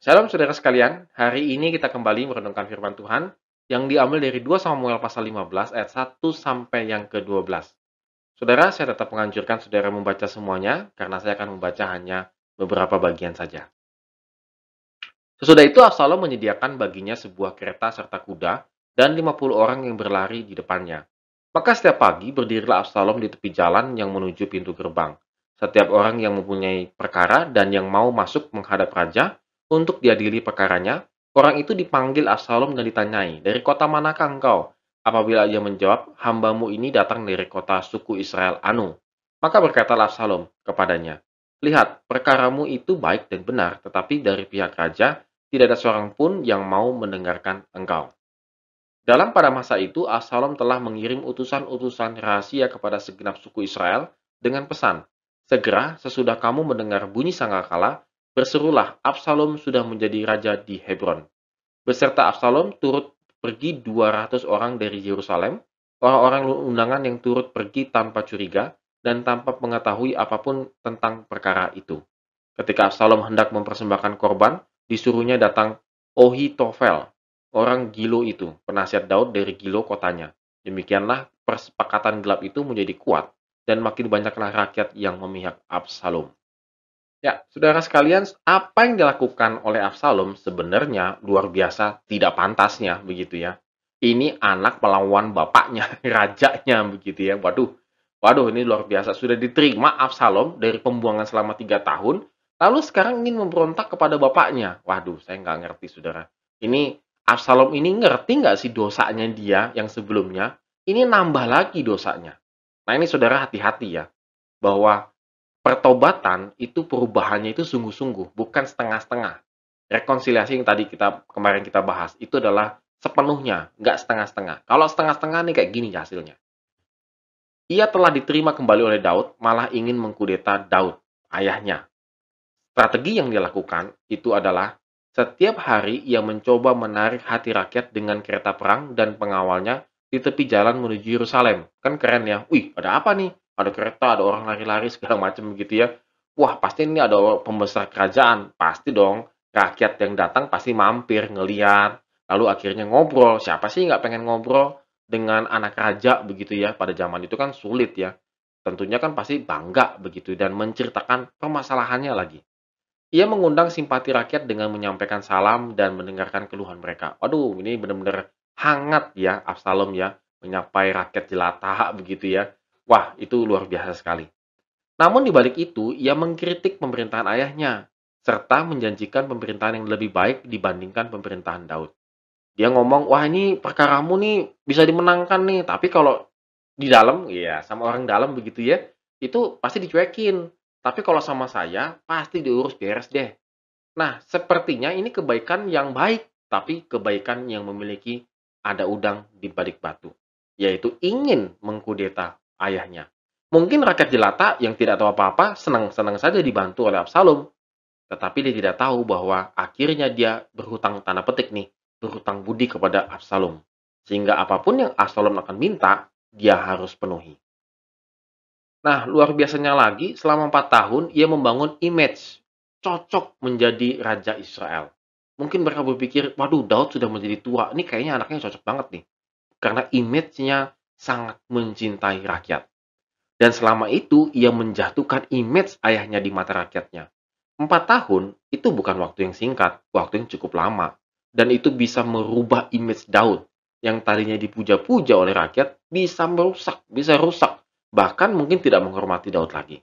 Shalom saudara sekalian, hari ini kita kembali merenungkan firman Tuhan yang diambil dari 2 Samuel pasal 15 ayat 1 sampai yang ke-12. Saudara, saya tetap menganjurkan saudara membaca semuanya karena saya akan membaca hanya beberapa bagian saja. Sesudah itu Absalom menyediakan baginya sebuah kereta serta kuda dan 50 orang yang berlari di depannya. Maka setiap pagi berdirilah Absalom di tepi jalan yang menuju pintu gerbang. Setiap orang yang mempunyai perkara dan yang mau masuk menghadap raja untuk diadili perkaranya, orang itu dipanggil Absalom dan ditanyai, "Dari kota manakah engkau?" Apabila ia menjawab, "Hambamu ini datang dari kota suku Israel Anu." Maka berkatalah Absalom kepadanya, "Lihat, perkaramu itu baik dan benar, tetapi dari pihak raja tidak ada seorang pun yang mau mendengarkan engkau." Pada masa itu, Absalom telah mengirim utusan-utusan rahasia kepada segenap suku Israel dengan pesan, "Segera sesudah kamu mendengar bunyi sangkakala, berserulah, Absalom sudah menjadi raja di Hebron." Beserta Absalom turut pergi 200 orang dari Yerusalem, orang-orang undangan yang turut pergi tanpa curiga dan tanpa mengetahui apapun tentang perkara itu. Ketika Absalom hendak mempersembahkan korban, disuruhnya datang Ohitofel, orang Gilo itu, penasihat Daud dari Gilo kotanya. Demikianlah persepakatan gelap itu menjadi kuat, dan makin banyaklah rakyat yang memihak Absalom. Ya, saudara sekalian, apa yang dilakukan oleh Absalom sebenarnya luar biasa tidak pantasnya, begitu ya. Ini anak melawan bapaknya, rajanya, begitu ya. Waduh, waduh, ini luar biasa. Sudah diterima Absalom dari pembuangan selama 3 tahun, lalu sekarang ingin memberontak kepada bapaknya. Waduh, saya nggak ngerti, saudara. Ini Absalom ini ngerti nggak sih dosanya dia yang sebelumnya? Ini nambah lagi dosanya. Nah, ini saudara hati-hati ya, bahwa pertobatan itu perubahannya itu sungguh-sungguh, bukan setengah-setengah. Rekonsiliasi yang tadi kemarin kita bahas, itu adalah sepenuhnya, nggak setengah-setengah. Kalau setengah-setengah nih kayak gini hasilnya. Ia telah diterima kembali oleh Daud, malah ingin mengkudeta Daud, ayahnya. Strategi yang dia lakukan itu adalah setiap hari ia mencoba menarik hati rakyat dengan kereta perang dan pengawalnya di tepi jalan menuju Yerusalem. Kan keren ya. Wih, ada apa nih? Ada kereta, ada orang lari-lari segala macam begitu ya. Wah, pasti ini ada pembesar kerajaan. Pasti dong. Rakyat yang datang pasti mampir, ngeliat. Lalu akhirnya ngobrol. Siapa sih nggak pengen ngobrol dengan anak raja begitu ya? Pada zaman itu kan sulit ya. Tentunya kan pasti bangga begitu dan menceritakan permasalahannya lagi. Ia mengundang simpati rakyat dengan menyampaikan salam dan mendengarkan keluhan mereka. Waduh, ini benar-benar hangat ya Absalom ya, menyapai rakyat jelata begitu ya. Wah, itu luar biasa sekali. Namun di balik itu, ia mengkritik pemerintahan ayahnya, serta menjanjikan pemerintahan yang lebih baik dibandingkan pemerintahan Daud. Dia ngomong, "Wah, ini perkaramu nih bisa dimenangkan nih, tapi kalau di dalam, ya sama orang dalam begitu ya, itu pasti dicuekin. Tapi kalau sama saya, pasti diurus beres deh." Nah, sepertinya ini kebaikan yang baik, tapi kebaikan yang memiliki ada udang di balik batu, yaitu ingin mengkudeta ayahnya. Mungkin rakyat jelata yang tidak tahu apa-apa senang-senang saja dibantu oleh Absalom, tetapi dia tidak tahu bahwa akhirnya dia berhutang tanda petik nih, berhutang budi kepada Absalom. Sehingga apapun yang Absalom akan minta, dia harus penuhi. Nah, luar biasanya lagi, selama 4 tahun ia membangun image cocok menjadi raja Israel. Mungkin mereka berpikir, waduh Daud sudah menjadi tua, ini kayaknya anaknya cocok banget nih. Karena image-nya sangat mencintai rakyat. Dan selama itu ia menjatuhkan image ayahnya di mata rakyatnya. 4 tahun itu bukan waktu yang singkat, waktu yang cukup lama. Dan itu bisa merubah image Daud yang tadinya dipuja-puja oleh rakyat bisa merusak, bisa rusak. Bahkan mungkin tidak menghormati Daud lagi.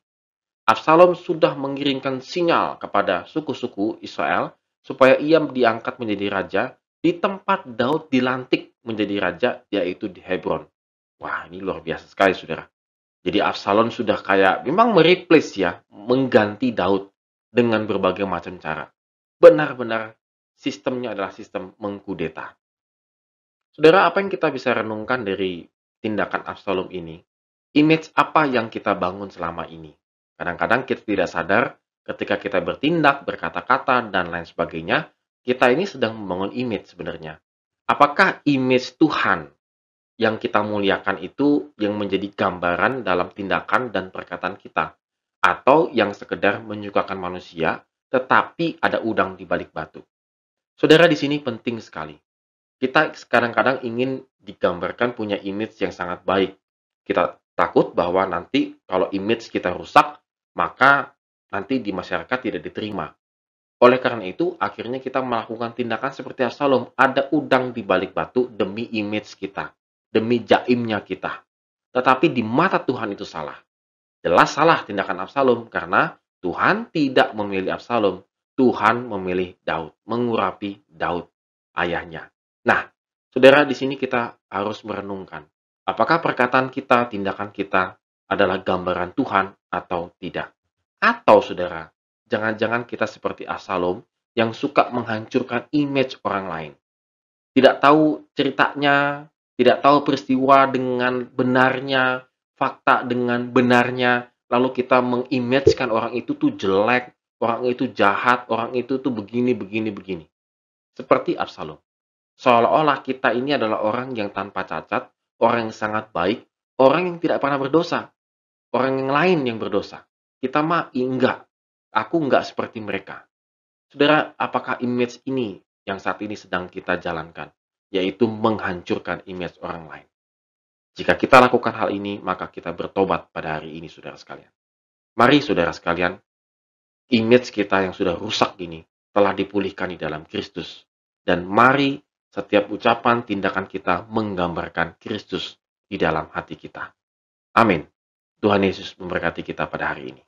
Absalom sudah mengirimkan sinyal kepada suku-suku Israel supaya ia diangkat menjadi raja di tempat Daud dilantik menjadi raja, yaitu di Hebron. Wah, ini luar biasa sekali, saudara. Jadi Absalom sudah kayak memang mereplace ya, mengganti Daud dengan berbagai macam cara. Benar-benar sistemnya adalah sistem mengkudeta. Saudara, apa yang kita bisa renungkan dari tindakan Absalom ini? Image apa yang kita bangun selama ini? Kadang-kadang kita tidak sadar ketika kita bertindak, berkata-kata, dan lain sebagainya, kita ini sedang membangun image sebenarnya. Apakah image Tuhan yang kita muliakan itu yang menjadi gambaran dalam tindakan dan perkataan kita? Atau yang sekedar menyukakan manusia, tetapi ada udang di balik batu? Saudara, di sini penting sekali. Kita kadang-kadang ingin digambarkan punya image yang sangat baik. Kita takut bahwa nanti kalau image kita rusak, maka nanti di masyarakat tidak diterima. Oleh karena itu, akhirnya kita melakukan tindakan seperti Absalom. Ada udang di balik batu demi image kita, demi jaimnya kita. Tetapi di mata Tuhan itu salah. Jelas salah tindakan Absalom karena Tuhan tidak memilih Absalom. Tuhan memilih Daud, mengurapi Daud, ayahnya. Nah, saudara, di sini kita harus merenungkan. Apakah perkataan kita, tindakan kita adalah gambaran Tuhan atau tidak? Atau, saudara, jangan-jangan kita seperti Absalom yang suka menghancurkan image orang lain. Tidak tahu ceritanya, tidak tahu peristiwa dengan benarnya, fakta dengan benarnya, lalu kita mengimagekan orang itu tuh jelek, orang itu jahat, orang itu tuh begini, begini, begini. Seperti Absalom. Seolah-olah kita ini adalah orang yang tanpa cacat, orang yang sangat baik, orang yang tidak pernah berdosa, orang yang lain yang berdosa. Kita mah enggak. Aku enggak seperti mereka. Saudara, apakah image ini yang saat ini sedang kita jalankan? Yaitu menghancurkan image orang lain. Jika kita lakukan hal ini, maka kita bertobat pada hari ini, saudara sekalian. Mari, saudara sekalian, image kita yang sudah rusak ini telah dipulihkan di dalam Kristus. Dan mari setiap ucapan, tindakan kita menggambarkan Kristus di dalam hati kita. Amin. Tuhan Yesus memberkati kita pada hari ini.